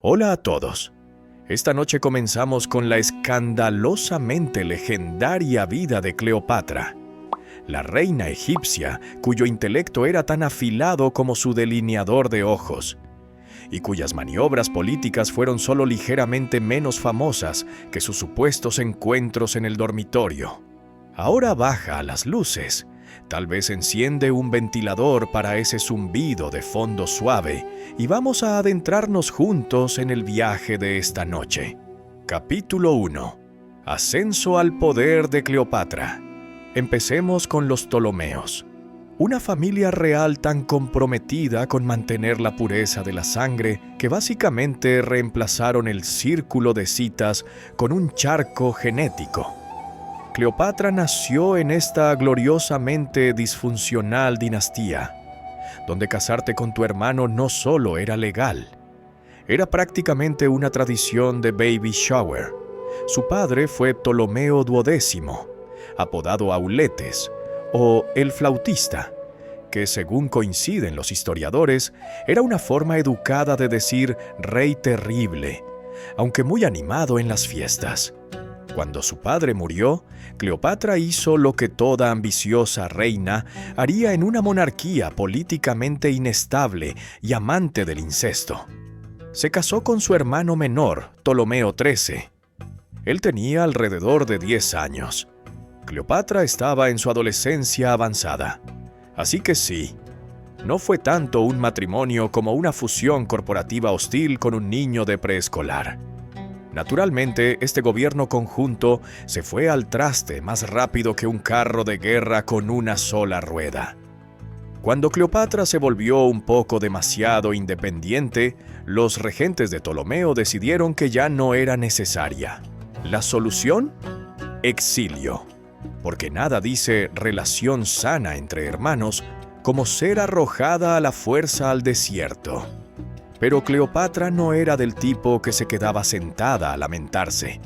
Hola a todos. Esta noche comenzamos con la escandalosamente legendaria vida de Cleopatra, la reina egipcia cuyo intelecto era tan afilado como su delineador de ojos, y cuyas maniobras políticas fueron solo ligeramente menos famosas que sus supuestos encuentros en el dormitorio. Ahora baja las luces, tal vez enciende un ventilador para ese zumbido de fondo suave y vamos a adentrarnos juntos en el viaje de esta noche. Capítulo 1. Ascenso al poder de Cleopatra. Empecemos con los Ptolomeos. Una familia real tan comprometida con mantener la pureza de la sangre que básicamente reemplazaron el círculo de citas con un charco genético. Cleopatra nació en esta gloriosamente disfuncional dinastía, donde casarte con tu hermano no solo era legal, era prácticamente una tradición de baby shower. Su padre fue Ptolomeo XII, apodado Auletes, o el flautista, que según coinciden los historiadores, era una forma educada de decir rey terrible, aunque muy animado en las fiestas. Cuando su padre murió, Cleopatra hizo lo que toda ambiciosa reina haría en una monarquía políticamente inestable y amante del incesto. Se casó con su hermano menor, Ptolomeo XIII. Él tenía alrededor de 10 años. Cleopatra estaba en su adolescencia avanzada. Así que sí, no fue tanto un matrimonio como una fusión corporativa hostil con un niño de preescolar. Naturalmente, este gobierno conjunto se fue al traste más rápido que un carro de guerra con una sola rueda. Cuando Cleopatra se volvió un poco demasiado independiente, los regentes de Ptolomeo decidieron que ya no era necesaria. ¿La solución? Exilio. Porque nada dice relación sana entre hermanos como ser arrojada a la fuerza al desierto. Pero Cleopatra no era del tipo que se quedaba sentada a lamentarse.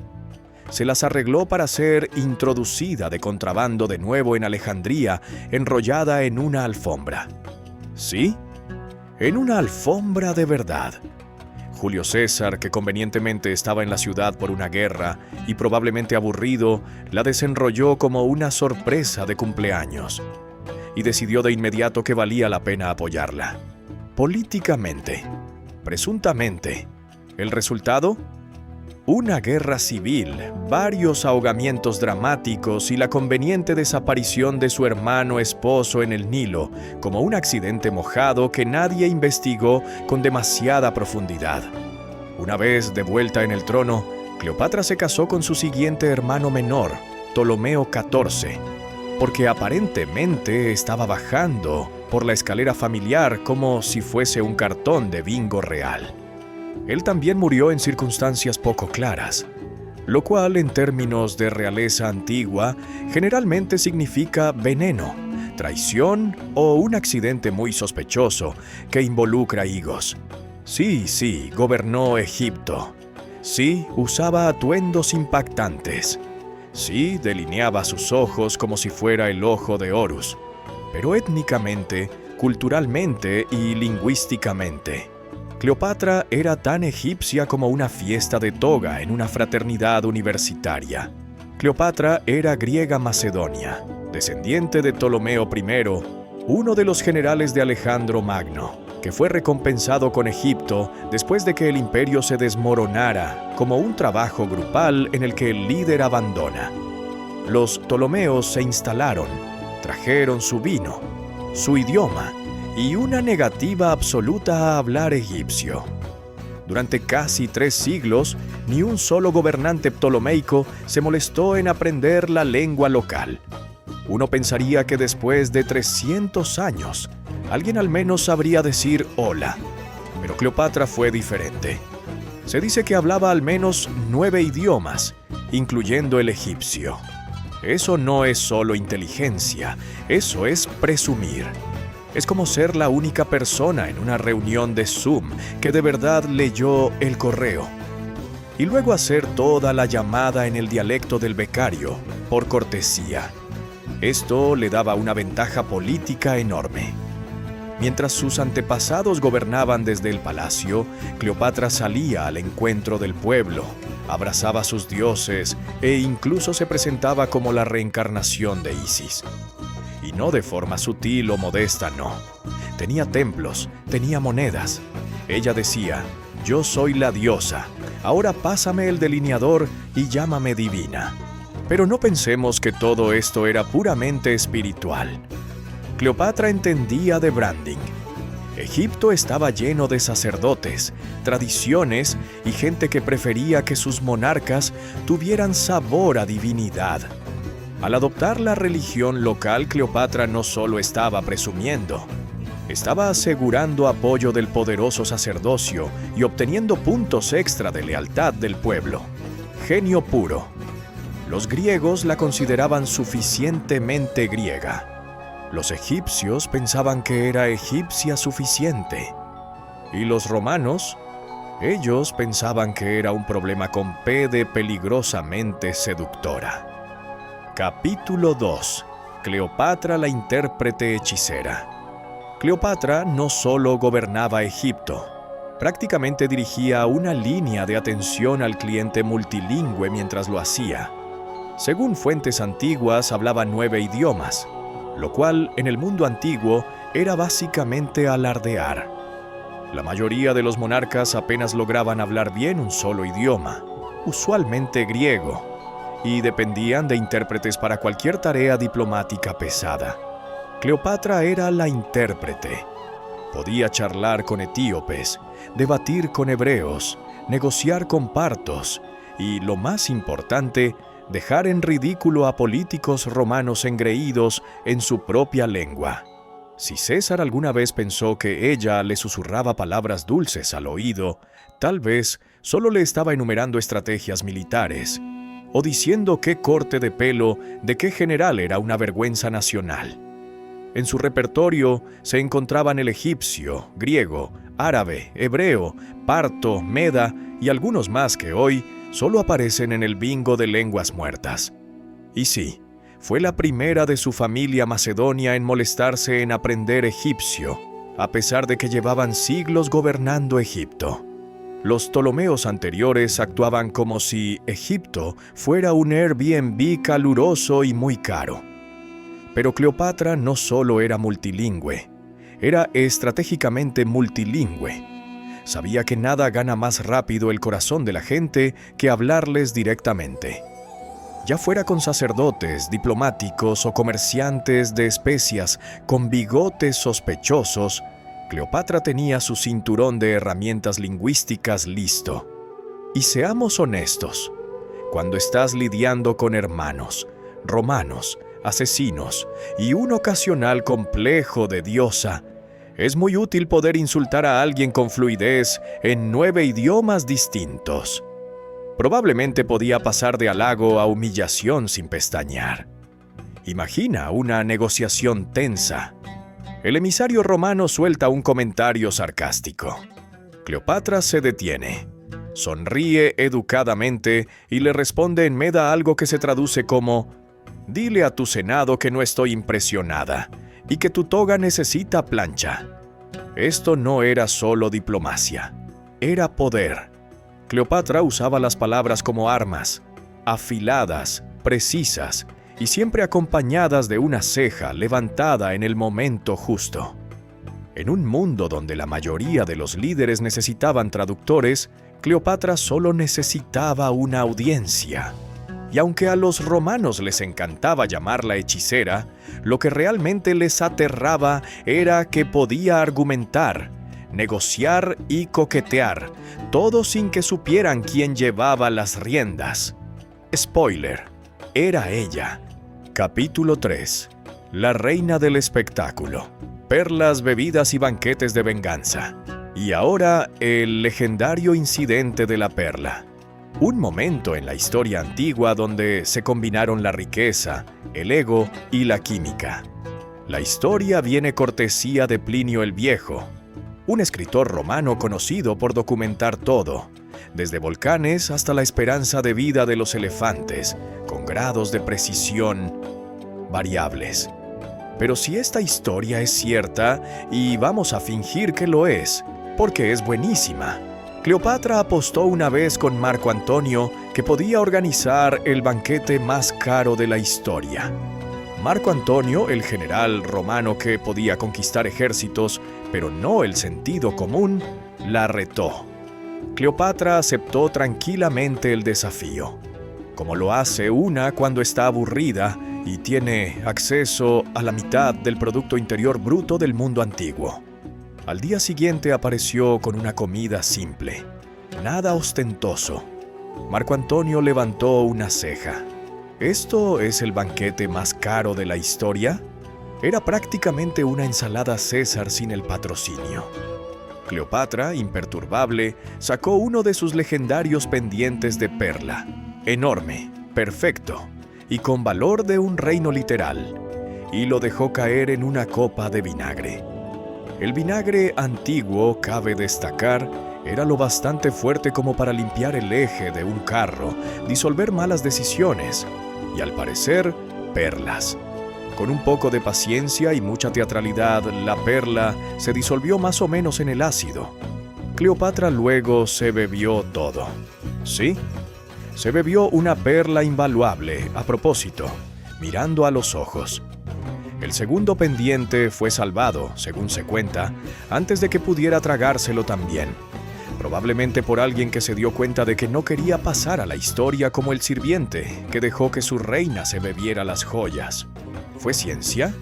Se las arregló para ser introducida de contrabando de nuevo en Alejandría, enrollada en una alfombra. ¿Sí? En una alfombra de verdad. Julio César, que convenientemente estaba en la ciudad por una guerra y probablemente aburrido, la desenrolló como una sorpresa de cumpleaños y decidió de inmediato que valía la pena apoyarla. Políticamente. Presuntamente. ¿El resultado? Una guerra civil, varios ahogamientos dramáticos y la conveniente desaparición de su hermano esposo en el Nilo, como un accidente mojado que nadie investigó con demasiada profundidad. Una vez de vuelta en el trono, Cleopatra se casó con su siguiente hermano menor, Ptolomeo XIV, porque aparentemente estaba bajando por la escalera familiar como si fuese un cartón de bingo real. Él también murió en circunstancias poco claras, lo cual en términos de realeza antigua generalmente significa veneno, traición o un accidente muy sospechoso que involucra higos. Sí, gobernó Egipto. Sí, usaba atuendos impactantes. Sí, delineaba sus ojos como si fuera el ojo de Horus, pero étnicamente, culturalmente y lingüísticamente. Cleopatra era tan egipcia como una fiesta de toga en una fraternidad universitaria. Cleopatra era griega macedonia, descendiente de Ptolomeo I, uno de los generales de Alejandro Magno, que fue recompensado con Egipto después de que el imperio se desmoronara como un trabajo grupal en el que el líder abandona. Los Ptolomeos se instalaron, trajeron su vino, su idioma y una negativa absoluta a hablar egipcio. Durante casi 3 siglos, ni un solo gobernante ptolomeico se molestó en aprender la lengua local. Uno pensaría que después de 300 años, alguien al menos sabría decir hola. Pero Cleopatra fue diferente. Se dice que hablaba al menos 9 idiomas, incluyendo el egipcio. Eso no es solo inteligencia, eso es presumir. Es como ser la única persona en una reunión de Zoom que de verdad leyó el correo. Y luego hacer toda la llamada en el dialecto del becario, por cortesía. Esto le daba una ventaja política enorme. Mientras sus antepasados gobernaban desde el palacio, Cleopatra salía al encuentro del pueblo, abrazaba a sus dioses e incluso se presentaba como la reencarnación de Isis. Y no de forma sutil o modesta, no. Tenía templos, tenía monedas. Ella decía: «Yo soy la diosa, ahora pásame el delineador y llámame divina». Pero no pensemos que todo esto era puramente espiritual. Cleopatra entendía de branding. Egipto estaba lleno de sacerdotes, tradiciones y gente que prefería que sus monarcas tuvieran sabor a divinidad. Al adoptar la religión local, Cleopatra no solo estaba presumiendo, estaba asegurando apoyo del poderoso sacerdocio y obteniendo puntos extra de lealtad del pueblo. Genio puro. Los griegos la consideraban suficientemente griega. Los egipcios pensaban que era egipcia suficiente. Y los romanos, ellos pensaban que era un problema con P de peligrosamente seductora. Capítulo 2. Cleopatra, la intérprete hechicera. Cleopatra no solo gobernaba Egipto, prácticamente dirigía una línea de atención al cliente multilingüe mientras lo hacía. Según fuentes antiguas, hablaba 9 idiomas, lo cual en el mundo antiguo era básicamente alardear. La mayoría de los monarcas apenas lograban hablar bien un solo idioma, usualmente griego, y dependían de intérpretes para cualquier tarea diplomática pesada. Cleopatra era la intérprete. Podía charlar con etíopes, debatir con hebreos, negociar con partos y, lo más importante, dejar en ridículo a políticos romanos engreídos en su propia lengua. Si César alguna vez pensó que ella le susurraba palabras dulces al oído, tal vez solo le estaba enumerando estrategias militares, o diciendo qué corte de pelo de qué general era una vergüenza nacional. En su repertorio se encontraban el egipcio, griego, árabe, hebreo, parto, meda y algunos más que hoy solo aparecen en el bingo de lenguas muertas. Y sí, fue la primera de su familia macedonia en molestarse en aprender egipcio, a pesar de que llevaban siglos gobernando Egipto. Los Ptolomeos anteriores actuaban como si Egipto fuera un Airbnb caluroso y muy caro. Pero Cleopatra no solo era multilingüe, era estratégicamente multilingüe. Sabía que nada gana más rápido el corazón de la gente que hablarles directamente. Ya fuera con sacerdotes, diplomáticos o comerciantes de especias con bigotes sospechosos, Cleopatra tenía su cinturón de herramientas lingüísticas listo. Y seamos honestos, cuando estás lidiando con hermanos, romanos, asesinos y un ocasional complejo de diosa, es muy útil poder insultar a alguien con fluidez en 9 idiomas distintos. Probablemente podía pasar de halago a humillación sin pestañear. Imagina una negociación tensa. El emisario romano suelta un comentario sarcástico. Cleopatra se detiene, sonríe educadamente y le responde en meda algo que se traduce como: «Dile a tu senado que no estoy impresionada y que tu toga necesita plancha». Esto no era solo diplomacia, era poder. Cleopatra usaba las palabras como armas, afiladas, precisas, y siempre acompañadas de una ceja levantada en el momento justo. En un mundo donde la mayoría de los líderes necesitaban traductores, Cleopatra solo necesitaba una audiencia. Y aunque a los romanos les encantaba llamarla hechicera, lo que realmente les aterraba era que podía argumentar, negociar y coquetear, todo sin que supieran quién llevaba las riendas. Spoiler, era ella. Capítulo 3. La reina del espectáculo. Perlas, bebidas y banquetes de venganza. Y ahora, el legendario incidente de la perla. Un momento en la historia antigua donde se combinaron la riqueza, el ego y la química. La historia viene cortesía de Plinio el Viejo, un escritor romano conocido por documentar todo, desde volcanes hasta la esperanza de vida de los elefantes, con grados de precisión variables. Pero si esta historia es cierta, y vamos a fingir que lo es, porque es buenísima, Cleopatra apostó una vez con Marco Antonio que podía organizar el banquete más caro de la historia. Marco Antonio, el general romano que podía conquistar ejércitos, pero no el sentido común, la retó. Cleopatra aceptó tranquilamente el desafío, como lo hace una cuando está aburrida y tiene acceso a la mitad del Producto Interior Bruto del mundo antiguo. Al día siguiente apareció con una comida simple, nada ostentoso. Marco Antonio levantó una ceja. ¿Esto es el banquete más caro de la historia? Era prácticamente una ensalada César sin el patrocinio. Cleopatra, imperturbable, sacó uno de sus legendarios pendientes de perla, enorme, perfecto y con valor de un reino literal, y lo dejó caer en una copa de vinagre. El vinagre antiguo, cabe destacar, era lo bastante fuerte como para limpiar el eje de un carro, disolver malas decisiones y, al parecer, perlas. Con un poco de paciencia y mucha teatralidad, la perla se disolvió más o menos en el ácido. Cleopatra luego se bebió todo. ¿Sí? Se bebió una perla invaluable, a propósito, mirando a los ojos. El segundo pendiente fue salvado, según se cuenta, antes de que pudiera tragárselo también. Probablemente por alguien que se dio cuenta de que no quería pasar a la historia como el sirviente que dejó que su reina se bebiera las joyas. ¿Fue ciencia?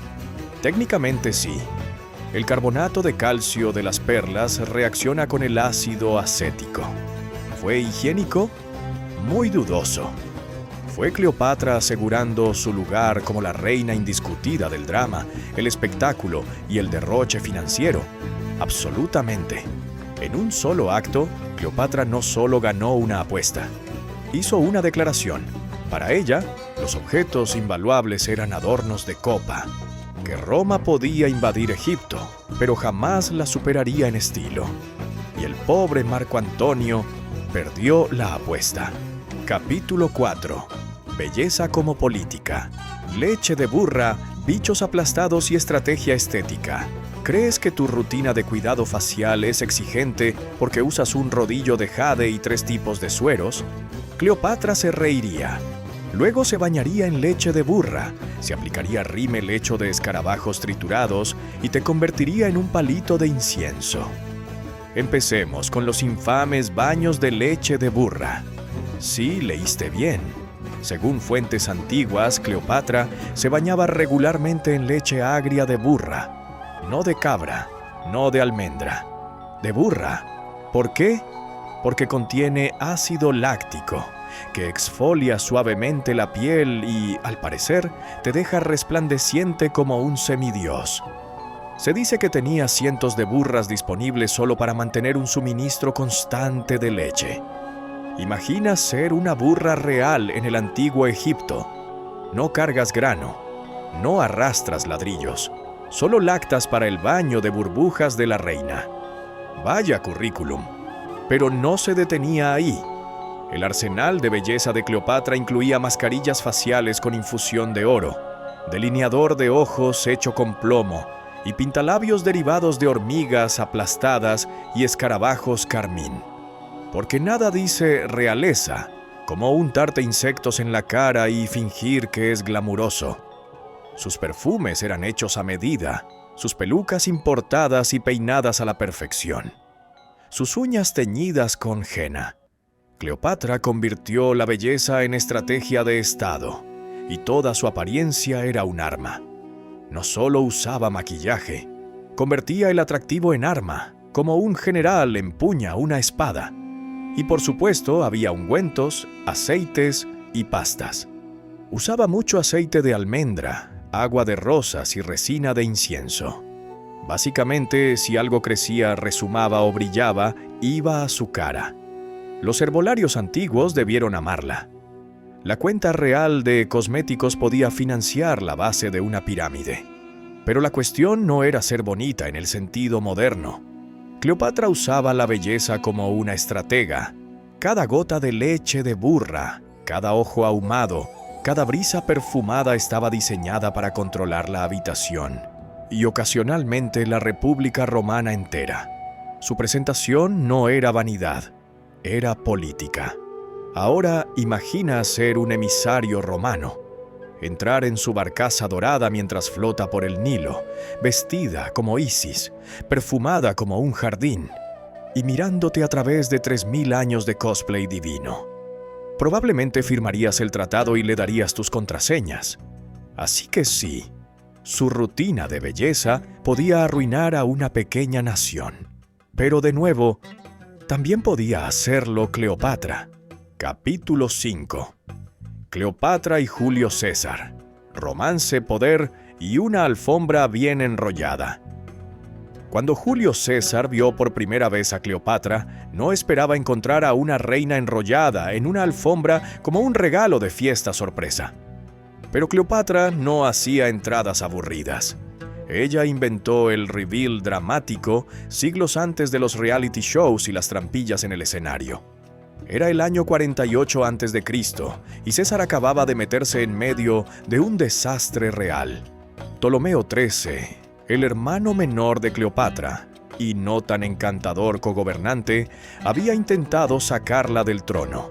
Técnicamente sí. El carbonato de calcio de las perlas reacciona con el ácido acético. ¿Fue higiénico? Muy dudoso. ¿Fue Cleopatra asegurando su lugar como la reina indiscutida del drama, el espectáculo y el derroche financiero? Absolutamente. En un solo acto, Cleopatra no solo ganó una apuesta, hizo una declaración. Para ella, los objetos invaluables eran adornos de copa, que Roma podía invadir Egipto, pero jamás la superaría en estilo. Y el pobre Marco Antonio perdió la apuesta. Capítulo 4. Belleza como política. Leche de burra, bichos aplastados y estrategia estética. ¿Crees que tu rutina de cuidado facial es exigente porque usas un rodillo de jade y 3 tipos de sueros? Cleopatra se reiría. Luego se bañaría en leche de burra, se aplicaría rímel hecho de escarabajos triturados y te convertiría en un palito de incienso. Empecemos con los infames baños de leche de burra. Sí, leíste bien. Según fuentes antiguas, Cleopatra se bañaba regularmente en leche agria de burra, no de cabra, no de almendra, de burra. ¿Por qué? Porque contiene ácido láctico, que exfolia suavemente la piel y, al parecer, te deja resplandeciente como un semidios. Se dice que tenía cientos de burras disponibles solo para mantener un suministro constante de leche. Imagina ser una burra real en el antiguo Egipto. No cargas grano, no arrastras ladrillos, solo lactas para el baño de burbujas de la reina. Vaya currículum. Pero no se detenía ahí. El arsenal de belleza de Cleopatra incluía mascarillas faciales con infusión de oro, delineador de ojos hecho con plomo y pintalabios derivados de hormigas aplastadas y escarabajos carmín. Porque nada dice realeza como untarte insectos en la cara y fingir que es glamuroso. Sus perfumes eran hechos a medida, sus pelucas importadas y peinadas a la perfección, sus uñas teñidas con henna. Cleopatra convirtió la belleza en estrategia de Estado, y toda su apariencia era un arma. No solo usaba maquillaje, convertía el atractivo en arma, como un general empuña una espada. Y por supuesto había ungüentos, aceites y pastas. Usaba mucho aceite de almendra, agua de rosas y resina de incienso. Básicamente, si algo crecía, rezumaba o brillaba, iba a su cara. Los herbolarios antiguos debieron amarla. La cuenta real de cosméticos podía financiar la base de una pirámide. Pero la cuestión no era ser bonita en el sentido moderno. Cleopatra usaba la belleza como una estratega. Cada gota de leche de burra, cada ojo ahumado, Cada brisa perfumada estaba diseñada para controlar la habitación y ocasionalmente la República Romana entera. Su presentación no era vanidad, era política. Ahora imagina ser un emisario romano, entrar en su barcaza dorada mientras flota por el Nilo, vestida como Isis, perfumada como un jardín, y mirándote a través de 3000 años de cosplay divino. Probablemente firmarías el tratado y le darías tus contraseñas. Así que sí, su rutina de belleza podía arruinar a una pequeña nación. Pero de nuevo, también podía hacerlo Cleopatra. Capítulo 5. Cleopatra y Julio César. Romance, poder y una alfombra bien enrollada. Cuando Julio César vio por primera vez a Cleopatra, no esperaba encontrar a una reina enrollada en una alfombra como un regalo de fiesta sorpresa. Pero Cleopatra no hacía entradas aburridas. Ella inventó el reveal dramático siglos antes de los reality shows y las trampillas en el escenario. Era el año 48 a.C. y César acababa de meterse en medio de un desastre real. Ptolomeo XIII, el hermano menor de Cleopatra, y no tan encantador cogobernante, había intentado sacarla del trono.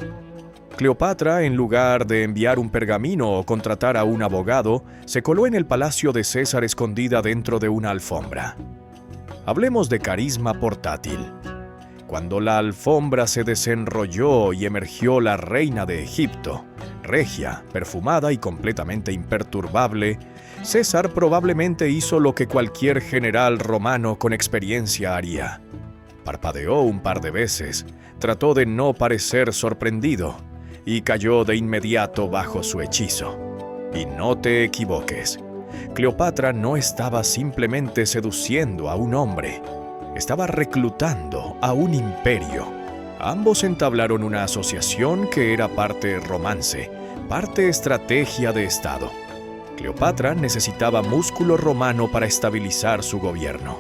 Cleopatra, en lugar de enviar un pergamino o contratar a un abogado, se coló en el palacio de César escondida dentro de una alfombra. Hablemos de carisma portátil. Cuando la alfombra se desenrolló y emergió la reina de Egipto, regia, perfumada y completamente imperturbable, César probablemente hizo lo que cualquier general romano con experiencia haría. Parpadeó un par de veces, trató de no parecer sorprendido y cayó de inmediato bajo su hechizo. Y no te equivoques, Cleopatra no estaba simplemente seduciendo a un hombre, estaba reclutando a un imperio. Ambos entablaron una asociación que era parte romance, parte estrategia de Estado. Cleopatra necesitaba músculo romano para estabilizar su gobierno.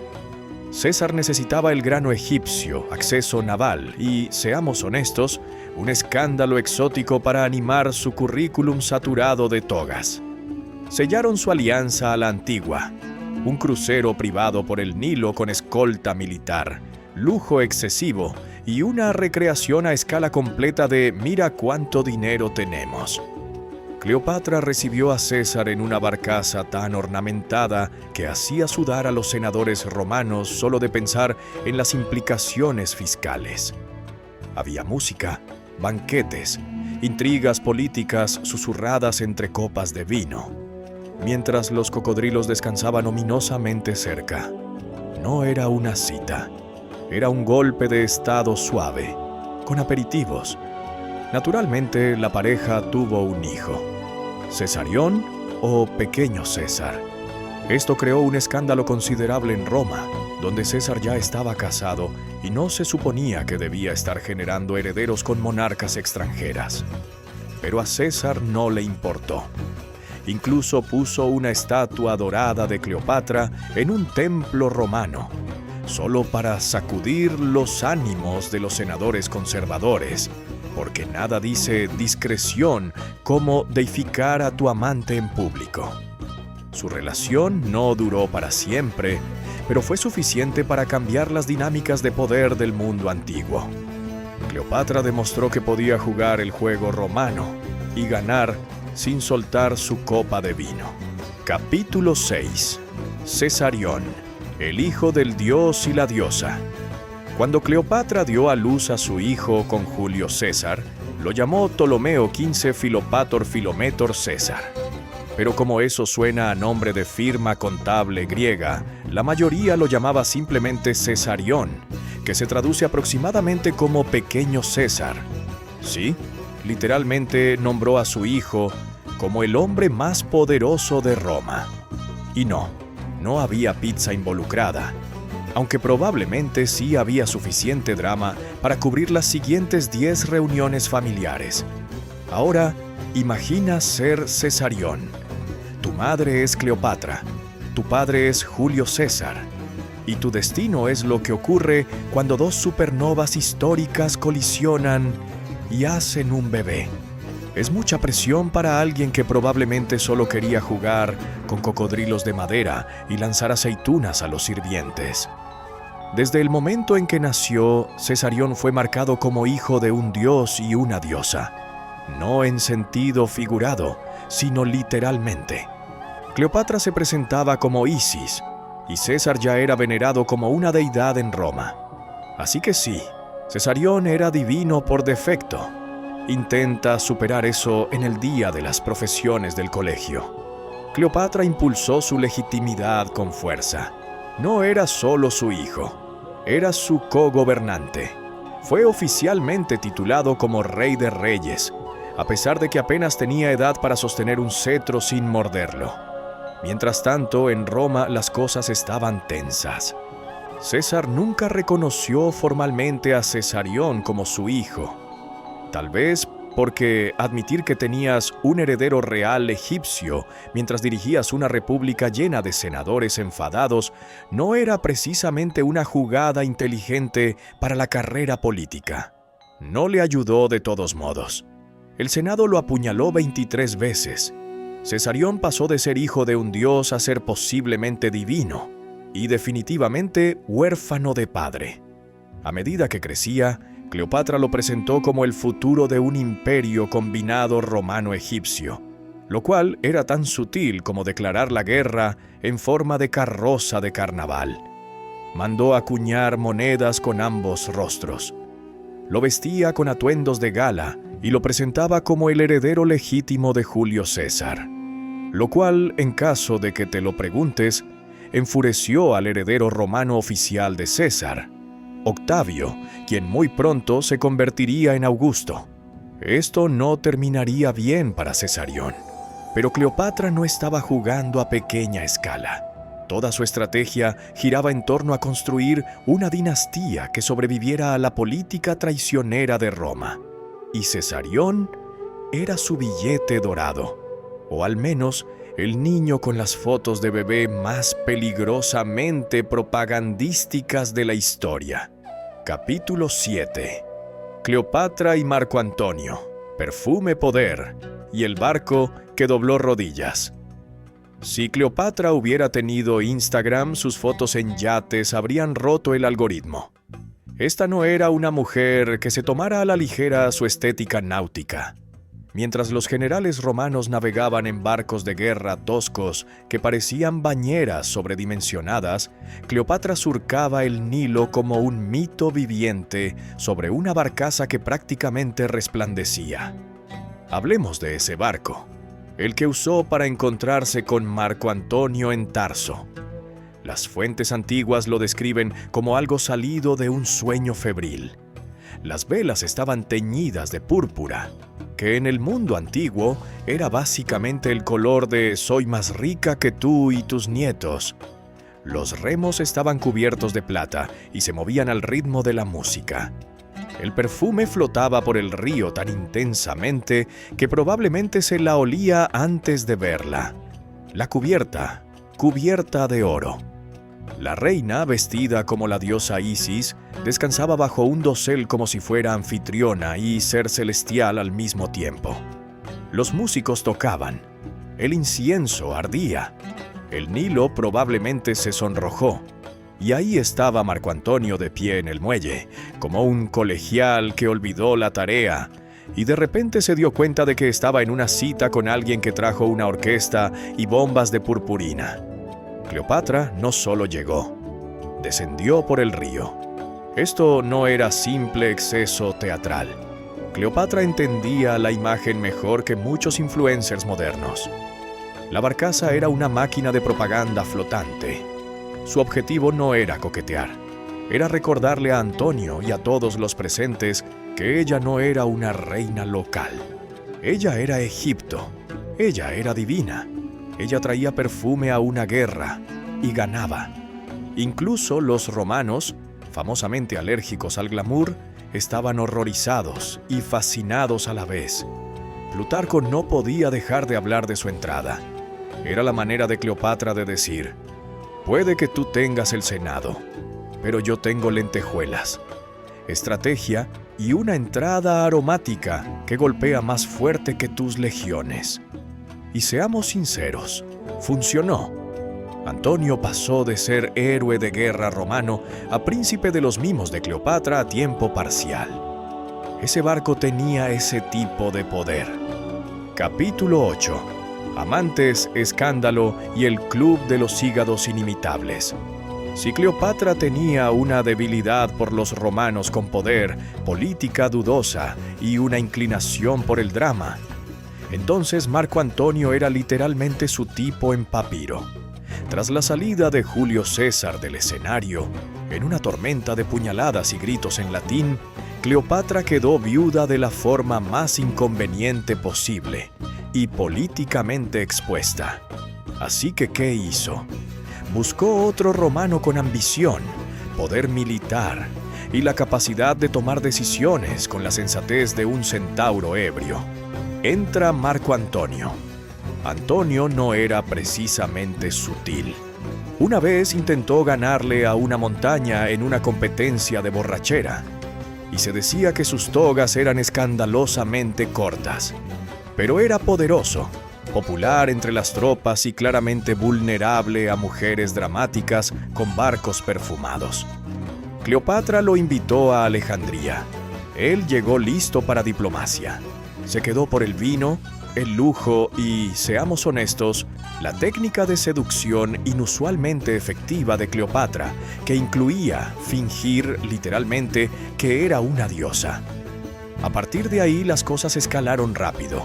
César necesitaba el grano egipcio, acceso naval y, seamos honestos, un escándalo exótico para animar su currículum saturado de togas. Sellaron su alianza a la antigua, un crucero privado por el Nilo con escolta militar, lujo excesivo y una recreación a escala completa de «mira cuánto dinero tenemos». Cleopatra recibió a César en una barcaza tan ornamentada que hacía sudar a los senadores romanos solo de pensar en las implicaciones fiscales. Había música, banquetes, intrigas políticas susurradas entre copas de vino, mientras los cocodrilos descansaban ominosamente cerca. No era una cita, era un golpe de estado suave, con aperitivos. Naturalmente, la pareja tuvo un hijo. ¿Cesarión o Pequeño César? Esto creó un escándalo considerable en Roma, donde César ya estaba casado y no se suponía que debía estar generando herederos con monarcas extranjeras. Pero a César no le importó. Incluso puso una estatua dorada de Cleopatra en un templo romano, solo para sacudir los ánimos de los senadores conservadores, porque nada dice discreción como deificar a tu amante en público. Su relación no duró para siempre, pero fue suficiente para cambiar las dinámicas de poder del mundo antiguo. Cleopatra demostró que podía jugar el juego romano y ganar sin soltar su copa de vino. Capítulo 6. Cesarión, el hijo del dios y la diosa. Cuando Cleopatra dio a luz a su hijo con Julio César, lo llamó Ptolomeo XV Filopator Filométor César. Pero como eso suena a nombre de firma contable griega, la mayoría lo llamaba simplemente Cesarión, que se traduce aproximadamente como Pequeño César. Sí, literalmente nombró a su hijo como el hombre más poderoso de Roma. Y no había pizza involucrada, aunque probablemente sí había suficiente drama para cubrir las siguientes 10 reuniones familiares. Ahora, imagina ser Cesarión. Tu madre es Cleopatra, tu padre es Julio César, y tu destino es lo que ocurre cuando dos supernovas históricas colisionan y hacen un bebé. Es mucha presión para alguien que probablemente solo quería jugar con cocodrilos de madera y lanzar aceitunas a los sirvientes. Desde el momento en que nació, Cesarión fue marcado como hijo de un dios y una diosa, no en sentido figurado, sino literalmente. Cleopatra se presentaba como Isis, y César ya era venerado como una deidad en Roma. Así que sí, Cesarión era divino por defecto. Intenta superar eso en el día de las profesiones del colegio. Cleopatra impulsó su legitimidad con fuerza. No era solo su hijo, era su cogobernante. Fue oficialmente titulado como Rey de Reyes, a pesar de que apenas tenía edad para sostener un cetro sin morderlo. Mientras tanto, en Roma las cosas estaban tensas. César nunca reconoció formalmente a Cesarión como su hijo. Tal vez porque admitir que tenías un heredero real egipcio mientras dirigías una república llena de senadores enfadados no era precisamente una jugada inteligente para la carrera política. No le ayudó de todos modos. El Senado lo apuñaló 23 veces. Cesarión pasó de ser hijo de un dios a ser posiblemente divino y definitivamente huérfano de padre. A medida que crecía, Cleopatra lo presentó como el futuro de un imperio combinado romano-egipcio, lo cual era tan sutil como declarar la guerra en forma de carroza de carnaval. Mandó acuñar monedas con ambos rostros. Lo vestía con atuendos de gala y lo presentaba como el heredero legítimo de Julio César, lo cual, en caso de que te lo preguntes, enfureció al heredero romano oficial de César, Octavio, quien muy pronto se convertiría en Augusto. Esto no terminaría bien para Cesarión, pero Cleopatra no estaba jugando a pequeña escala. Toda su estrategia giraba en torno a construir una dinastía que sobreviviera a la política traicionera de Roma. Y Cesarión era su billete dorado, o al menos el niño con las fotos de bebé más peligrosamente propagandísticas de la historia. Capítulo 7. Cleopatra y Marco Antonio, perfume poder, y el barco que dobló rodillas. Si Cleopatra hubiera tenido Instagram, sus fotos en yates habrían roto el algoritmo. Esta no era una mujer que se tomara a la ligera su estética náutica. Mientras los generales romanos navegaban en barcos de guerra toscos que parecían bañeras sobredimensionadas, Cleopatra surcaba el Nilo como un mito viviente sobre una barcaza que prácticamente resplandecía. Hablemos de ese barco, el que usó para encontrarse con Marco Antonio en Tarso. Las fuentes antiguas lo describen como algo salido de un sueño febril. Las velas estaban teñidas de púrpura, que en el mundo antiguo era básicamente el color de «soy más rica que tú y tus nietos». Los remos estaban cubiertos de plata y se movían al ritmo de la música. El perfume flotaba por el río tan intensamente que probablemente se la olía antes de verla. La cubierta de oro. La reina, vestida como la diosa Isis, descansaba bajo un dosel como si fuera anfitriona y ser celestial al mismo tiempo. Los músicos tocaban. El incienso ardía. El Nilo probablemente se sonrojó. Y ahí estaba Marco Antonio de pie en el muelle, como un colegial que olvidó la tarea, y de repente se dio cuenta de que estaba en una cita con alguien que trajo una orquesta y bombas de purpurina. Cleopatra no solo llegó, descendió por el río. Esto no era simple exceso teatral. Cleopatra entendía la imagen mejor que muchos influencers modernos. La barcaza era una máquina de propaganda flotante. Su objetivo no era coquetear, era recordarle a Antonio y a todos los presentes que ella no era una reina local. Ella era Egipto, ella era divina. Ella traía perfume a una guerra y ganaba. Incluso los romanos, famosamente alérgicos al glamour, estaban horrorizados y fascinados a la vez. Plutarco no podía dejar de hablar de su entrada. Era la manera de Cleopatra de decir: puede que tú tengas el Senado, pero yo tengo lentejuelas. Estrategia y una entrada aromática que golpea más fuerte que tus legiones. Y seamos sinceros, funcionó. Antonio pasó de ser héroe de guerra romano a príncipe de los mimos de Cleopatra a tiempo parcial. Ese barco tenía ese tipo de poder. Capítulo 8. Amantes, escándalo y el club de los hígados inimitables. Si Cleopatra tenía una debilidad por los romanos con poder, política dudosa y una inclinación por el drama, entonces Marco Antonio era literalmente su tipo en papiro. Tras la salida de Julio César del escenario, en una tormenta de puñaladas y gritos en latín, Cleopatra quedó viuda de la forma más inconveniente posible y políticamente expuesta. Así que, ¿qué hizo? Buscó otro romano con ambición, poder militar y la capacidad de tomar decisiones con la sensatez de un centauro ebrio. Entra Marco Antonio. Antonio no era precisamente sutil. Una vez intentó ganarle a una montaña en una competencia de borrachera, y se decía que sus togas eran escandalosamente cortas. Pero era poderoso, popular entre las tropas y claramente vulnerable a mujeres dramáticas con barcos perfumados. Cleopatra lo invitó a Alejandría. Él llegó listo para diplomacia. Se quedó por el vino, el lujo y, seamos honestos, la técnica de seducción inusualmente efectiva de Cleopatra, que incluía fingir literalmente que era una diosa. A partir de ahí las cosas escalaron rápido.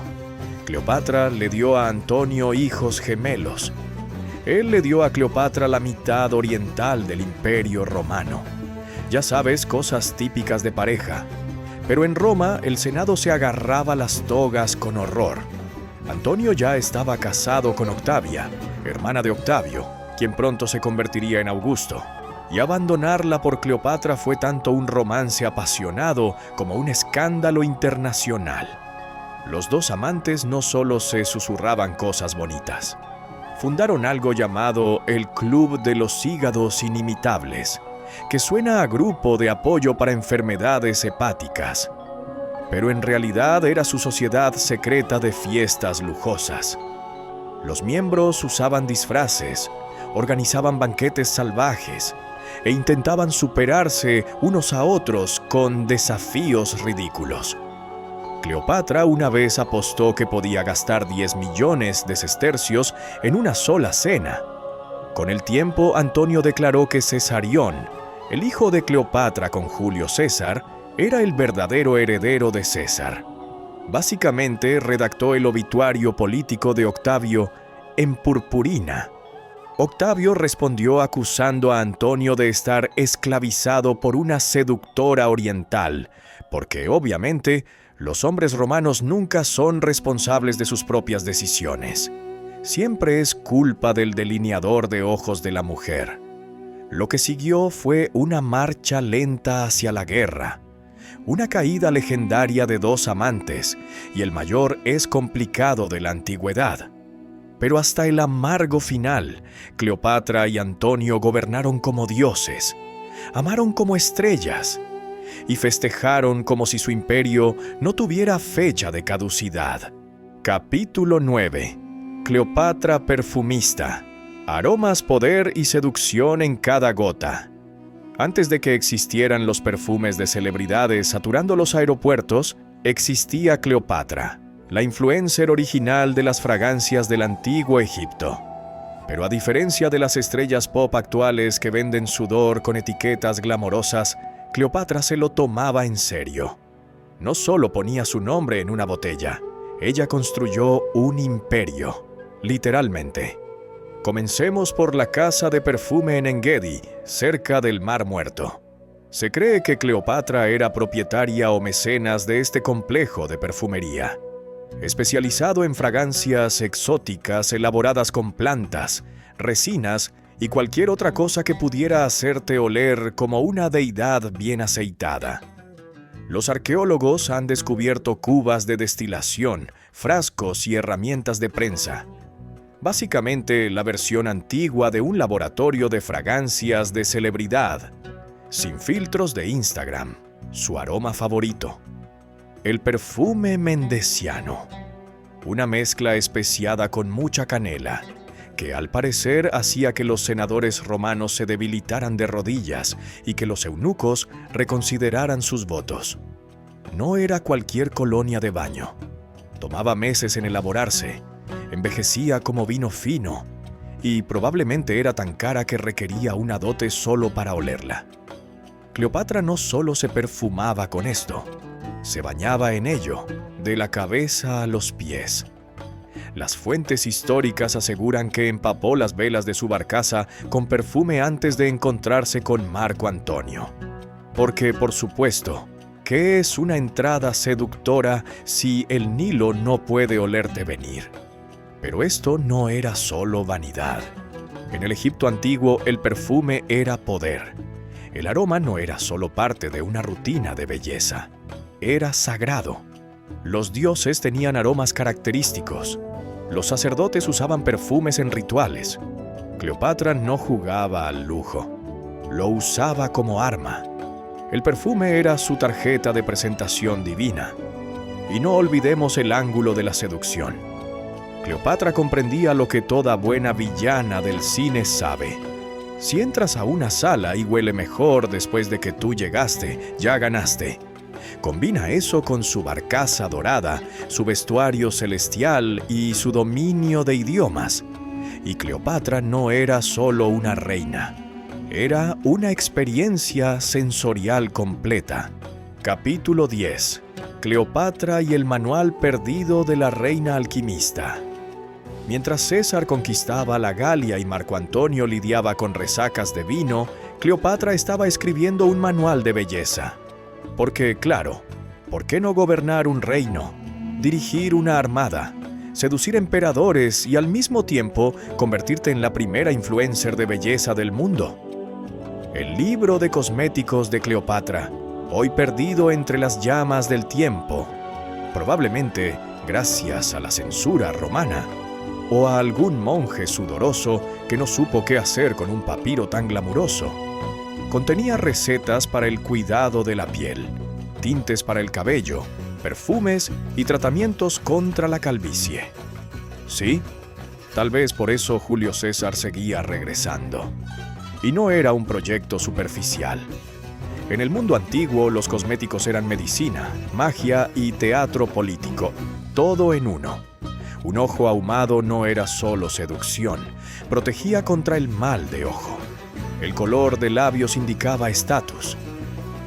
Cleopatra le dio a Antonio hijos gemelos. Él le dio a Cleopatra la mitad oriental del Imperio Romano. Ya sabes, cosas típicas de pareja. Pero en Roma el Senado se agarraba las togas con horror. Antonio ya estaba casado con Octavia, hermana de Octavio, quien pronto se convertiría en Augusto. Y abandonarla por Cleopatra fue tanto un romance apasionado como un escándalo internacional. Los dos amantes no solo se susurraban cosas bonitas. Fundaron algo llamado el Club de los Hígados Inimitables, que suena a grupo de apoyo para enfermedades hepáticas. Pero en realidad era su sociedad secreta de fiestas lujosas. Los miembros usaban disfraces, organizaban banquetes salvajes e intentaban superarse unos a otros con desafíos ridículos. Cleopatra una vez apostó que podía gastar 10 millones de sestercios en una sola cena. Con el tiempo, Antonio declaró que Cesarión, el hijo de Cleopatra con Julio César, era el verdadero heredero de César. Básicamente, redactó el obituario político de Octavio en purpurina. Octavio respondió acusando a Antonio de estar esclavizado por una seductora oriental, porque obviamente los hombres romanos nunca son responsables de sus propias decisiones. Siempre es culpa del delineador de ojos de la mujer. Lo que siguió fue una marcha lenta hacia la guerra, una caída legendaria de dos amantes, y el mayor es complicado de la antigüedad. Pero hasta el amargo final, Cleopatra y Antonio gobernaron como dioses, amaron como estrellas, y festejaron como si su imperio no tuviera fecha de caducidad. Capítulo 9. Cleopatra perfumista. Aromas, poder y seducción en cada gota. Antes de que existieran los perfumes de celebridades saturando los aeropuertos, existía Cleopatra, la influencer original de las fragancias del antiguo Egipto. Pero a diferencia de las estrellas pop actuales que venden sudor con etiquetas glamorosas, Cleopatra se lo tomaba en serio. No solo ponía su nombre en una botella, ella construyó un imperio, literalmente. Comencemos por la casa de perfume en Engedi, cerca del Mar Muerto. Se cree que Cleopatra era propietaria o mecenas de este complejo de perfumería, especializado en fragancias exóticas elaboradas con plantas, resinas y cualquier otra cosa que pudiera hacerte oler como una deidad bien aceitada. Los arqueólogos han descubierto cubas de destilación, frascos y herramientas de prensa. Básicamente la versión antigua de un laboratorio de fragancias de celebridad, sin filtros de Instagram. su aroma favorito, el perfume mendeciano, una mezcla especiada con mucha canela, que al parecer hacía que los senadores romanos se debilitaran de rodillas y que los eunucos reconsideraran sus votos. No era cualquier colonia de baño. Tomaba meses en elaborarse, envejecía como vino fino y probablemente era tan cara que requería una dote solo para olerla. Cleopatra no solo se perfumaba con esto, se bañaba en ello, de la cabeza a los pies. Las fuentes históricas aseguran que empapó las velas de su barcaza con perfume antes de encontrarse con Marco Antonio. Porque, por supuesto, ¿qué es una entrada seductora si el Nilo no puede olerte venir? Pero esto no era solo vanidad. En el Egipto antiguo, el perfume era poder. El aroma no era solo parte de una rutina de belleza. Era sagrado. Los dioses tenían aromas característicos. Los sacerdotes usaban perfumes en rituales. Cleopatra no jugaba al lujo. Lo usaba como arma. El perfume era su tarjeta de presentación divina. Y no olvidemos el ángulo de la seducción. Cleopatra comprendía lo que toda buena villana del cine sabe. Si entras a una sala y huele mejor después de que tú llegaste, ya ganaste. Combina eso con su barcaza dorada, su vestuario celestial y su dominio de idiomas. Y Cleopatra no era solo una reina. Era una experiencia sensorial completa. Capítulo 10. Cleopatra y el manual perdido de la reina alquimista. Mientras César conquistaba la Galia y Marco Antonio lidiaba con resacas de vino, Cleopatra estaba escribiendo un manual de belleza. Porque, claro, ¿por qué no gobernar un reino, dirigir una armada, seducir emperadores y al mismo tiempo convertirte en la primera influencer de belleza del mundo? El libro de cosméticos de Cleopatra, hoy perdido entre las llamas del tiempo, probablemente gracias a la censura romana, o a algún monje sudoroso que no supo qué hacer con un papiro tan glamuroso. Contenía recetas para el cuidado de la piel, tintes para el cabello, perfumes y tratamientos contra la calvicie. Sí, tal vez por eso Julio César seguía regresando. Y no era un proyecto superficial. En el mundo antiguo, los cosméticos eran medicina, magia y teatro político, todo en uno. Un ojo ahumado no era solo seducción, protegía contra el mal de ojo. El color de labios indicaba estatus.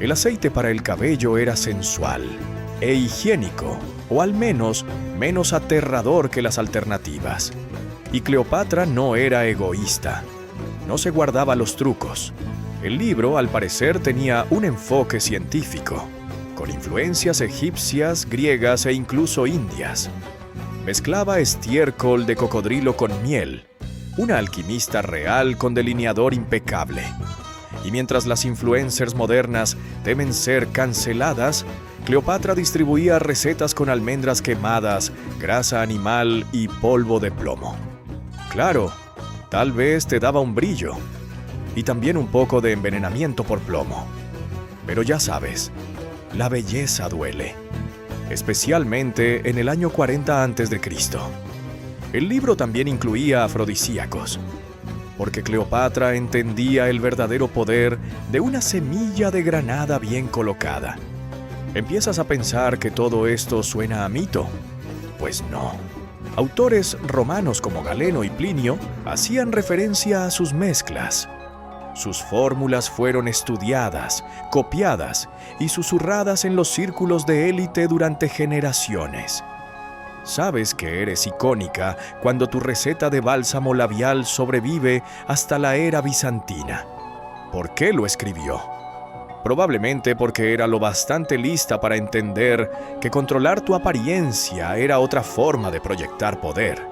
El aceite para el cabello era sensual e higiénico, o al menos menos aterrador que las alternativas. Y Cleopatra no era egoísta. No se guardaba los trucos. El libro, al parecer, tenía un enfoque científico, con influencias egipcias, griegas e incluso indias. Mezclaba estiércol de cocodrilo con miel, una alquimista real con delineador impecable. Y mientras las influencers modernas temen ser canceladas, Cleopatra distribuía recetas con almendras quemadas, grasa animal y polvo de plomo. Claro, tal vez te daba un brillo, y también un poco de envenenamiento por plomo. Pero ya sabes, la belleza duele. Especialmente en el año 40 a.C. El libro también incluía afrodisíacos, porque Cleopatra entendía el verdadero poder de una semilla de granada bien colocada. ¿Empiezas a pensar que todo esto suena a mito? Pues no. Autores romanos como Galeno y Plinio hacían referencia a sus mezclas. Sus fórmulas fueron estudiadas, copiadas y susurradas en los círculos de élite durante generaciones. Sabes que eres icónica cuando tu receta de bálsamo labial sobrevive hasta la era bizantina. ¿Por qué lo escribió? Probablemente porque era lo bastante lista para entender que controlar tu apariencia era otra forma de proyectar poder.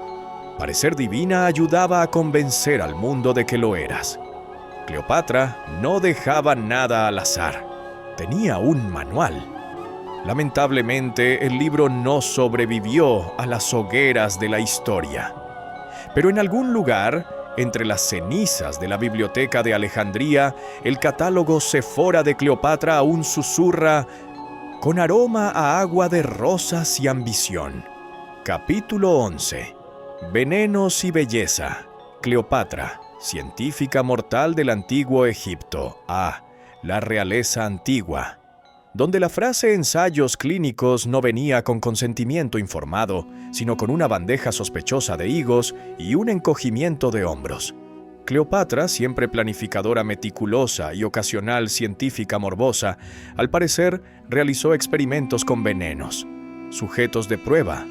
Parecer divina ayudaba a convencer al mundo de que lo eras. Cleopatra no dejaba nada al azar. Tenía un manual. Lamentablemente, el libro no sobrevivió a las hogueras de la historia. Pero en algún lugar entre las cenizas de la biblioteca de Alejandría, el catálogo Séfora de Cleopatra aún susurra: con aroma a agua de rosas y ambición. Capítulo 11. Venenos y belleza. Cleopatra, científica mortal del antiguo Egipto. La realeza antigua. Donde la frase ensayos clínicos no venía con consentimiento informado, sino con una bandeja sospechosa de higos y un encogimiento de hombros. Cleopatra, siempre planificadora meticulosa y ocasional científica morbosa, al parecer realizó experimentos con venenos, sujetos de prueba,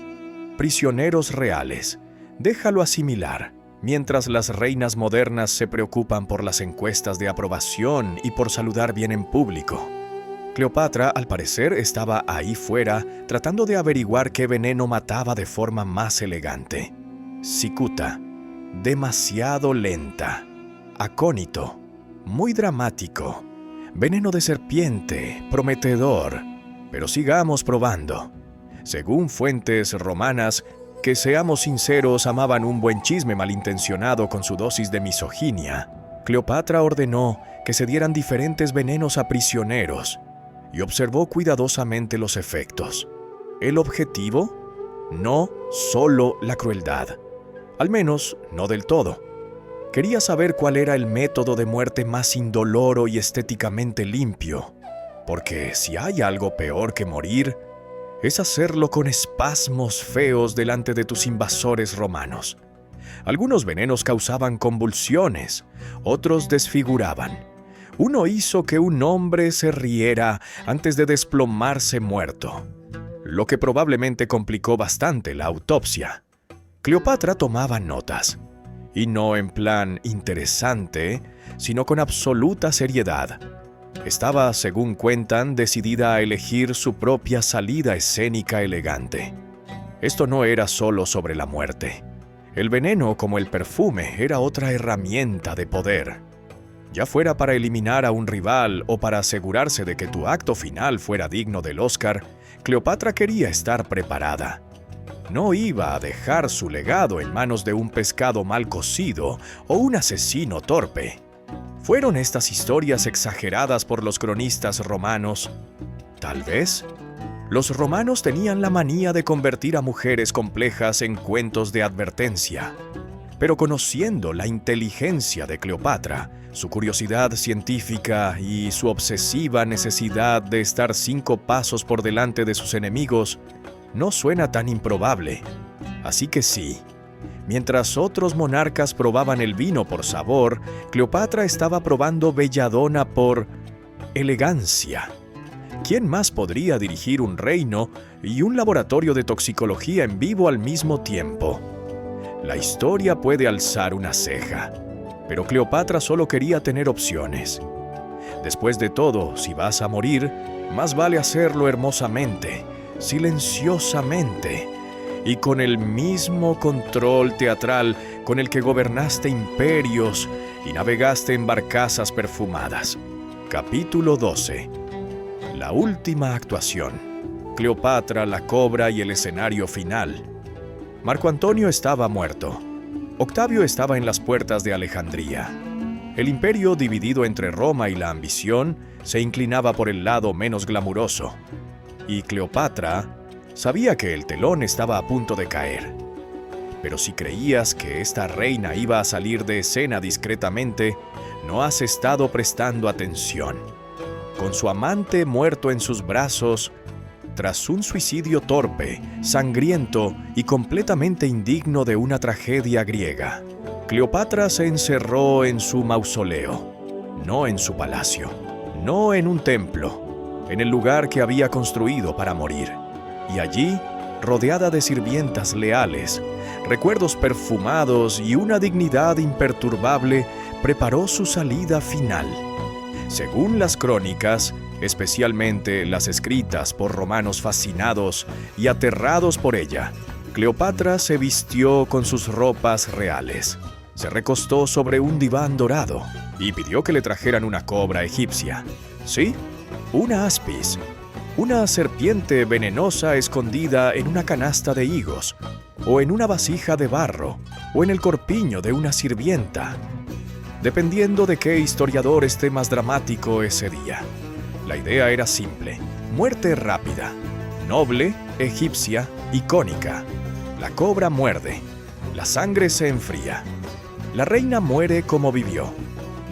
prisioneros reales. Déjalo asimilar, mientras las reinas modernas se preocupan por las encuestas de aprobación y por saludar bien en público. Cleopatra, al parecer, estaba ahí fuera tratando de averiguar qué veneno mataba de forma más elegante. Cicuta, demasiado lenta. Acónito, muy dramático. Veneno de serpiente, prometedor. Pero sigamos probando. Según fuentes romanas, que seamos sinceros, amaban un buen chisme malintencionado con su dosis de misoginia. Cleopatra ordenó que se dieran diferentes venenos a prisioneros y observó cuidadosamente los efectos. ¿El objetivo? No solo la crueldad. Al menos, no del todo. Quería saber cuál era el método de muerte más indoloro y estéticamente limpio. Porque si hay algo peor que morir, es hacerlo con espasmos feos delante de tus invasores romanos. Algunos venenos causaban convulsiones, otros desfiguraban. Uno hizo que un hombre se riera antes de desplomarse muerto, lo que probablemente complicó bastante la autopsia. Cleopatra tomaba notas, y no en plan interesante, sino con absoluta seriedad. Estaba, según cuentan, decidida a elegir su propia salida escénica elegante. Esto no era solo sobre la muerte. El veneno, como el perfume, era otra herramienta de poder. Ya fuera para eliminar a un rival o para asegurarse de que tu acto final fuera digno del Oscar, Cleopatra quería estar preparada. No iba a dejar su legado en manos de un pescado mal cocido o un asesino torpe. ¿Fueron estas historias exageradas por los cronistas romanos? Tal vez. Los romanos tenían la manía de convertir a mujeres complejas en cuentos de advertencia. Pero conociendo la inteligencia de Cleopatra, su curiosidad científica y su obsesiva necesidad de estar 5 pasos por delante de sus enemigos, no suena tan improbable. Así que sí, mientras otros monarcas probaban el vino por sabor, Cleopatra estaba probando belladona por elegancia. ¿Quién más podría dirigir un reino y un laboratorio de toxicología en vivo al mismo tiempo? La historia puede alzar una ceja, pero Cleopatra solo quería tener opciones. Después de todo, si vas a morir, más vale hacerlo hermosamente, silenciosamente y con el mismo control teatral con el que gobernaste imperios y navegaste en barcazas perfumadas. Capítulo 12. La última actuación. Cleopatra, la cobra y el escenario final. Marco Antonio estaba muerto. Octavio estaba en las puertas de Alejandría. El imperio, dividido entre Roma y la ambición, se inclinaba por el lado menos glamuroso. Y Cleopatra sabía que el telón estaba a punto de caer. Pero si creías que esta reina iba a salir de escena discretamente, no has estado prestando atención. Con su amante muerto en sus brazos, tras un suicidio torpe, sangriento y completamente indigno de una tragedia griega, Cleopatra se encerró en su mausoleo, no en su palacio, no en un templo, en el lugar que había construido para morir. Y allí, rodeada de sirvientas leales, recuerdos perfumados y una dignidad imperturbable, preparó su salida final. Según las crónicas, especialmente las escritas por romanos fascinados y aterrados por ella, Cleopatra se vistió con sus ropas reales, se recostó sobre un diván dorado y pidió que le trajeran una cobra egipcia. Sí, una aspis. una serpiente venenosa escondida en una canasta de higos, o en una vasija de barro, o en el corpiño de una sirvienta, dependiendo de qué historiador esté más dramático ese día. La idea era simple: muerte rápida, noble, egipcia, icónica. La cobra muerde, la sangre se enfría. La reina muere como vivió,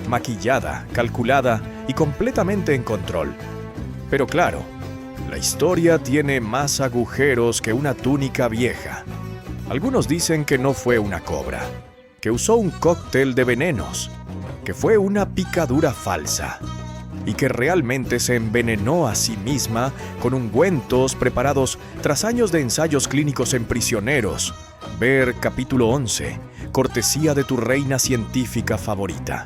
maquillada, calculada y completamente en control. Pero claro, la historia tiene más agujeros que una túnica vieja. Algunos dicen que no fue una cobra, que usó un cóctel de venenos, que fue una picadura falsa y que realmente se envenenó a sí misma con ungüentos preparados tras años de ensayos clínicos en prisioneros. Ver capítulo 11, cortesía de tu reina científica favorita.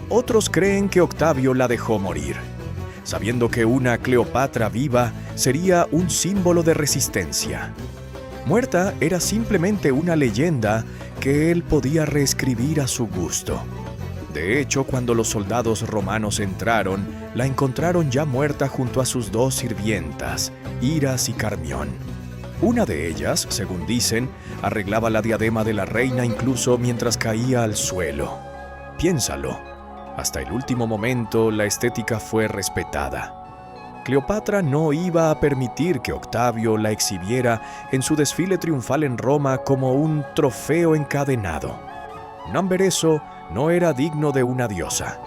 Otros creen que Octavio la dejó morir, sabiendo que una Cleopatra viva sería un símbolo de resistencia. Muerta era simplemente una leyenda que él podía reescribir a su gusto. De hecho, cuando los soldados romanos entraron, la encontraron ya muerta junto a sus dos sirvientas, Iras y Carmión. Una de ellas, según dicen, arreglaba la diadema de la reina incluso mientras caía al suelo. Piénsalo, hasta el último momento la estética fue respetada. Cleopatra no iba a permitir que Octavio la exhibiera en su desfile triunfal en Roma como un trofeo encadenado. No ver eso no era digno de una diosa,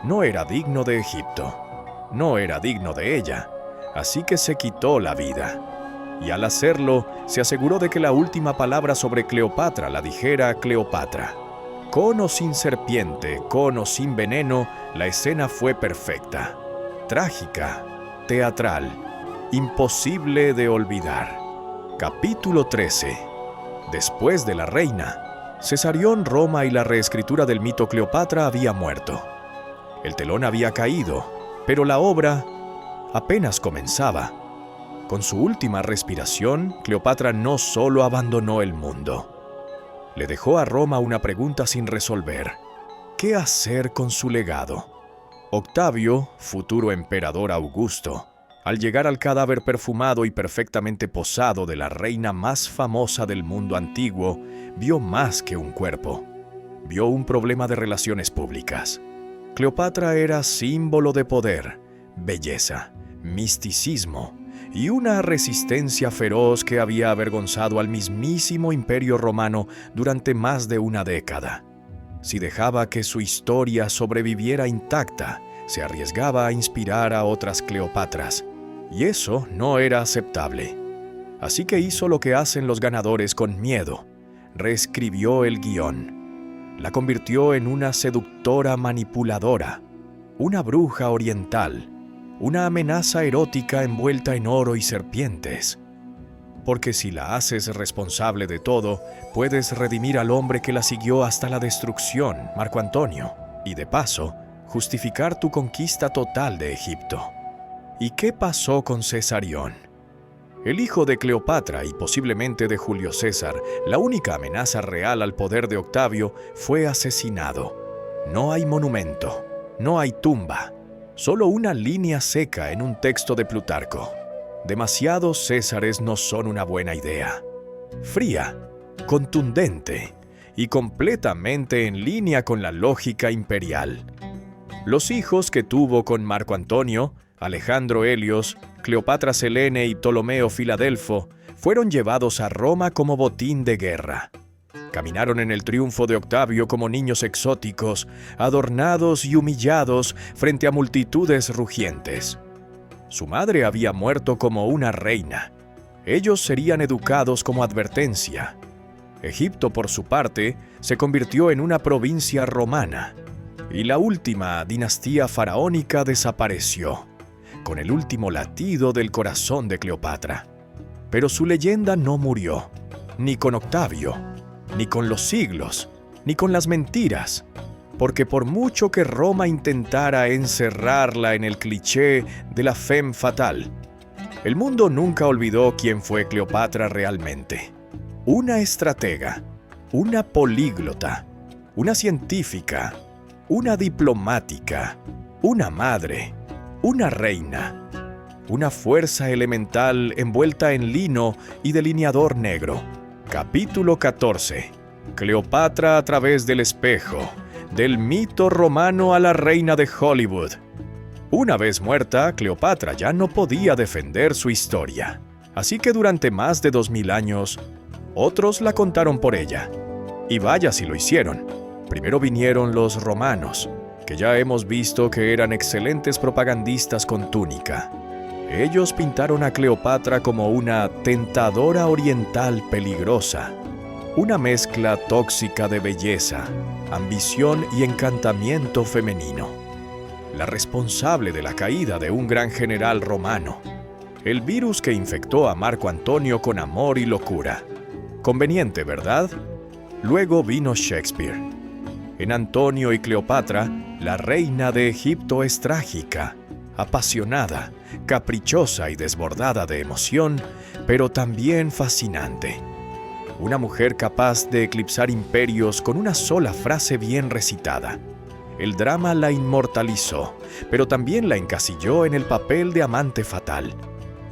no era digno de Egipto, no era digno de ella, así que se quitó la vida. Y al hacerlo, se aseguró de que la última palabra sobre Cleopatra la dijera Cleopatra. Con o sin serpiente, con o sin veneno, la escena fue perfecta, trágica, teatral, imposible de olvidar. Capítulo 13. Después de la reina, Cesarión, Roma y la reescritura del mito Cleopatra había muerto. El telón había caído, pero la obra apenas comenzaba. Con su última respiración, Cleopatra no solo abandonó el mundo. Le dejó a Roma una pregunta sin resolver: ¿qué hacer con su legado? Octavio, futuro emperador Augusto, al llegar al cadáver perfumado y perfectamente posado de la reina más famosa del mundo antiguo, vio más que un cuerpo. Vio un problema de relaciones públicas. Cleopatra era símbolo de poder, belleza, misticismo y una resistencia feroz que había avergonzado al mismísimo Imperio Romano durante más de una década. Si dejaba que su historia sobreviviera intacta, se arriesgaba a inspirar a otras Cleopatras, y eso no era aceptable. Así que hizo lo que hacen los ganadores con miedo: reescribió el guión. La convirtió en una seductora manipuladora, una bruja oriental, una amenaza erótica envuelta en oro y serpientes. Porque si la haces responsable de todo, puedes redimir al hombre que la siguió hasta la destrucción, Marco Antonio, y de paso, justificar tu conquista total de Egipto. ¿Y qué pasó con Cesarión? El hijo de Cleopatra y posiblemente de Julio César, la única amenaza real al poder de Octavio, fue asesinado. No hay monumento, no hay tumba, solo una línea seca en un texto de Plutarco. Demasiados Césares no son una buena idea. Fría, contundente y completamente en línea con la lógica imperial. Los hijos que tuvo con Marco Antonio, Alejandro Helios, Cleopatra Selene y Ptolomeo Filadelfo, fueron llevados a Roma como botín de guerra. Caminaron en el triunfo de Octavio como niños exóticos, adornados y humillados frente a multitudes rugientes. Su madre había muerto como una reina. Ellos serían educados como advertencia. Egipto, por su parte, se convirtió en una provincia romana, y la última dinastía faraónica desapareció, con el último latido del corazón de Cleopatra. Pero su leyenda no murió, ni con Octavio, ni con los siglos, ni con las mentiras, porque por mucho que Roma intentara encerrarla en el cliché de la femme fatale, el mundo nunca olvidó quién fue Cleopatra realmente. Una estratega, una políglota, una científica, una diplomática, una madre, una reina. una fuerza elemental envuelta en lino y delineador negro. Capítulo 14. Cleopatra a través del espejo, del mito romano a la reina de Hollywood. Una vez muerta, Cleopatra ya no podía defender su historia. Así que durante más de 2000 años, otros la contaron por ella. Y vaya si lo hicieron. Primero vinieron los romanos, que ya hemos visto que eran excelentes propagandistas con túnica. Ellos pintaron a Cleopatra como una tentadora oriental peligrosa, una mezcla tóxica de belleza, ambición y encantamiento femenino. La responsable de la caída de un gran general romano, el virus que infectó a Marco Antonio con amor y locura. Conveniente, ¿verdad? Luego vino Shakespeare. En Antonio y Cleopatra, la reina de Egipto es trágica, apasionada, caprichosa y desbordada de emoción, pero también fascinante. Una mujer capaz de eclipsar imperios con una sola frase bien recitada. El drama la inmortalizó, pero también la encasilló en el papel de amante fatal.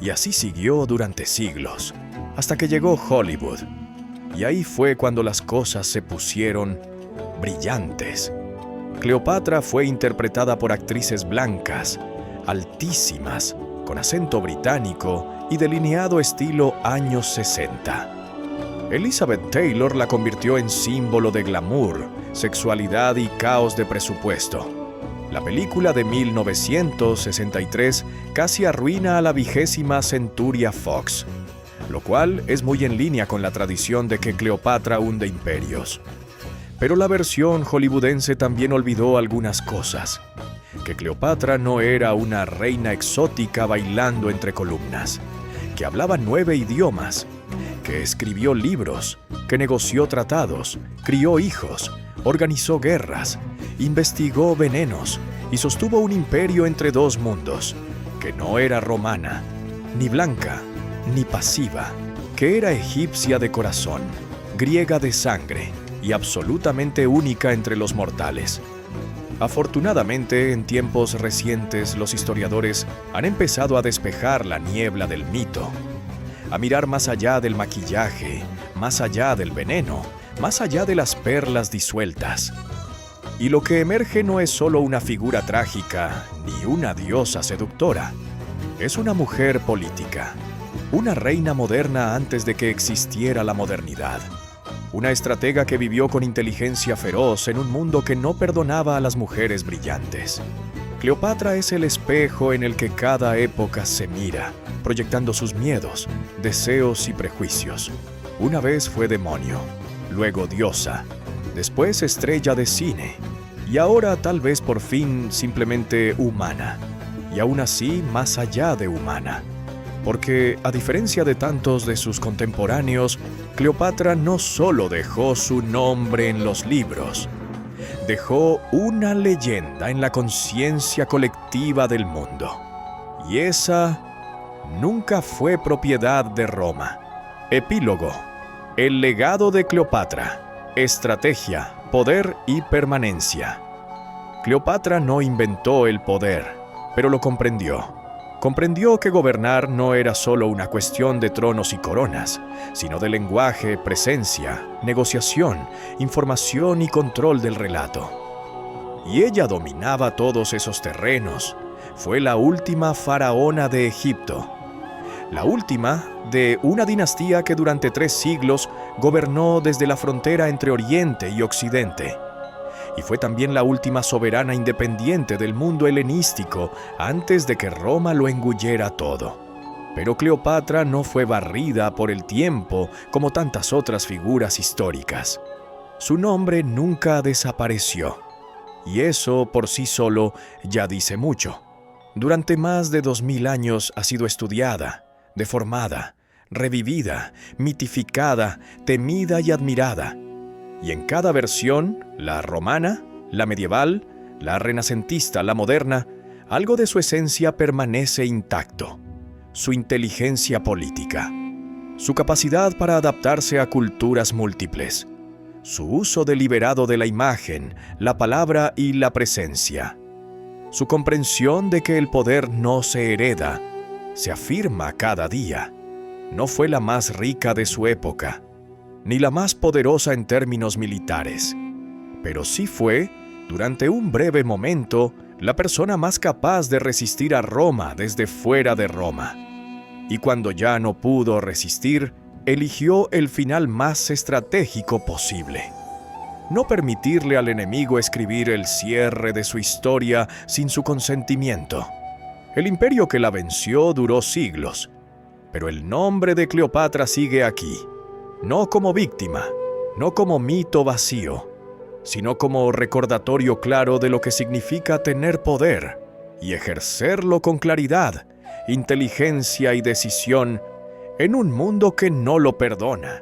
Y así siguió durante siglos, hasta que llegó Hollywood. Y ahí fue cuando las cosas se pusieron brillantes. Cleopatra fue interpretada por actrices blancas, altísimas, con acento británico y delineado estilo años 60. Elizabeth Taylor la convirtió en símbolo de glamour, sexualidad y caos de presupuesto. La película de 1963 casi arruina a la 20ª Centuria Fox, lo cual es muy en línea con la tradición de que Cleopatra hunde imperios. Pero la versión hollywoodense también olvidó algunas cosas. Que Cleopatra no era una reina exótica bailando entre columnas, que hablaba 9 idiomas, que escribió libros, que negoció tratados, crió hijos, organizó guerras, investigó venenos y sostuvo un imperio entre dos mundos, que no era romana, ni blanca, ni pasiva, que era egipcia de corazón, griega de sangre y absolutamente única entre los mortales. Afortunadamente, en tiempos recientes, los historiadores han empezado a despejar la niebla del mito, a mirar más allá del maquillaje, más allá del veneno, más allá de las perlas disueltas. Y lo que emerge no es solo una figura trágica ni una diosa seductora. Es una mujer política, una reina moderna antes de que existiera la modernidad. Una estratega que vivió con inteligencia feroz en un mundo que no perdonaba a las mujeres brillantes. Cleopatra es el espejo en el que cada época se mira, proyectando sus miedos, deseos y prejuicios. Una vez fue demonio, luego diosa, después estrella de cine, y ahora tal vez por fin simplemente humana, y aún así más allá de humana. Porque, a diferencia de tantos de sus contemporáneos, Cleopatra no solo dejó su nombre en los libros, dejó una leyenda en la conciencia colectiva del mundo. Y esa nunca fue propiedad de Roma. Epílogo. El legado de Cleopatra. Estrategia, poder y permanencia. Cleopatra no inventó el poder, pero lo comprendió. Comprendió que gobernar no era solo una cuestión de tronos y coronas, sino de lenguaje, presencia, negociación, información y control del relato. Y ella dominaba todos esos terrenos. Fue la última faraona de Egipto. La última de una dinastía que durante 3 siglos gobernó desde la frontera entre Oriente y Occidente. Y fue también la última soberana independiente del mundo helenístico antes de que Roma lo engullera todo. Pero Cleopatra no fue barrida por el tiempo como tantas otras figuras históricas. Su nombre nunca desapareció. Y eso por sí solo ya dice mucho. Durante más de 2000 años ha sido estudiada, deformada, revivida, mitificada, temida y admirada. Y en cada versión, la romana, la medieval, la renacentista, la moderna, algo de su esencia permanece intacto. Su inteligencia política, su capacidad para adaptarse a culturas múltiples, su uso deliberado de la imagen, la palabra y la presencia, su comprensión de que el poder no se hereda, se afirma cada día, no fue la más rica de su época, ni la más poderosa en términos militares, pero sí fue, durante un breve momento, la persona más capaz de resistir a Roma desde fuera de Roma. Y cuando ya no pudo resistir, eligió el final más estratégico posible: no permitirle al enemigo escribir el cierre de su historia sin su consentimiento. El imperio que la venció duró siglos, pero el nombre de Cleopatra sigue aquí, no como víctima, no como mito vacío, sino como recordatorio claro de lo que significa tener poder y ejercerlo con claridad, inteligencia y decisión en un mundo que no lo perdona.